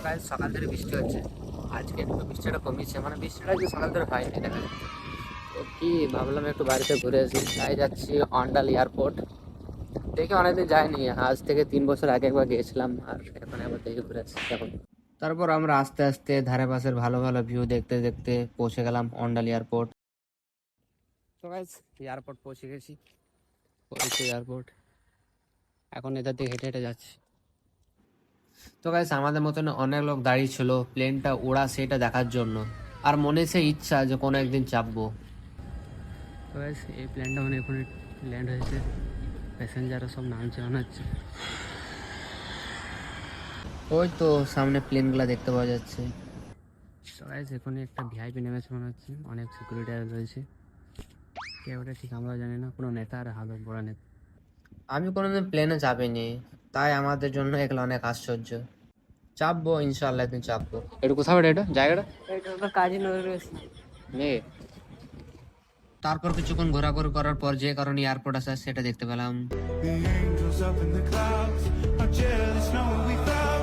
প্রায় সকাল থেকে বৃষ্টি হচ্ছে, আজকে একটু বৃষ্টিটা কমিয়েছে, মানে বৃষ্টিটা যে সকাল থেকে হয়নি দেখা যাচ্ছে। তো কি ভাবলাম একটু বাড়িতে ঘুরে আসি, তাই যাচ্ছি অন্ডাল এয়ারপোর্ট। দেখে অনেকদিন যাইনি, আজ থেকে 3 বছর আগে একবার গিয়েছিলাম, আর এখন একবার দেখে ঘুরে আসছি এখন। তারপর আমরা আস্তে আস্তে ধারে পাশের ভালো ভালো ভিউ দেখতে দেখতে পৌঁছে গেলাম অন্ডাল এয়ারপোর্ট। তো গাইস এয়ারপোর্ট পৌঁছে গেছি, এয়ারপোর্ট এখন এটার দিকে হেঁটে হেঁটে যাচ্ছি। তো গাইস আমাদের মতন অনেক লোক দাঁড়িয়ে ছিল প্লেনটা ওড়া সেটা দেখার জন্য, আর মনে সে ইচ্ছা যে কোনো একদিন চাপবো। তো গাইস এই প্লেনটা মানে এখন ল্যান্ড হয়েছে, প্যাসেঞ্জাররা সব নামছে মনে হচ্ছে। ওই তো সামনে প্লেনগুলো দেখতে পাওয়া যাচ্ছে। তো গাইস এখানে একটা ভিআইপি নেমেছে মনে হচ্ছে, অনেক সিকিউরিটি রয়েছে, কে ওটা ঠিক আমরা জানি না, কোনো নেতা আর হাজার বড় নেতা। আমি কোনোদিন প্লেনে চাপিনি, তাই আমাদের জন্য এগুলো অনেক আশ্চর্য। চাপবো ইনশাআল্লাহ, একদিন চাপবো। এটা কোথাও এটা জায়গাটা এটা হলো কাজী নজরুল ইসলাম। নেই। তারপর কিছুক্ষণ ঘোরাঘুরি করার পর যে কারণে এয়ারপোর্ট আসা সেটা দেখতে পেলাম। The angels up in the clouds are jealous knowing we found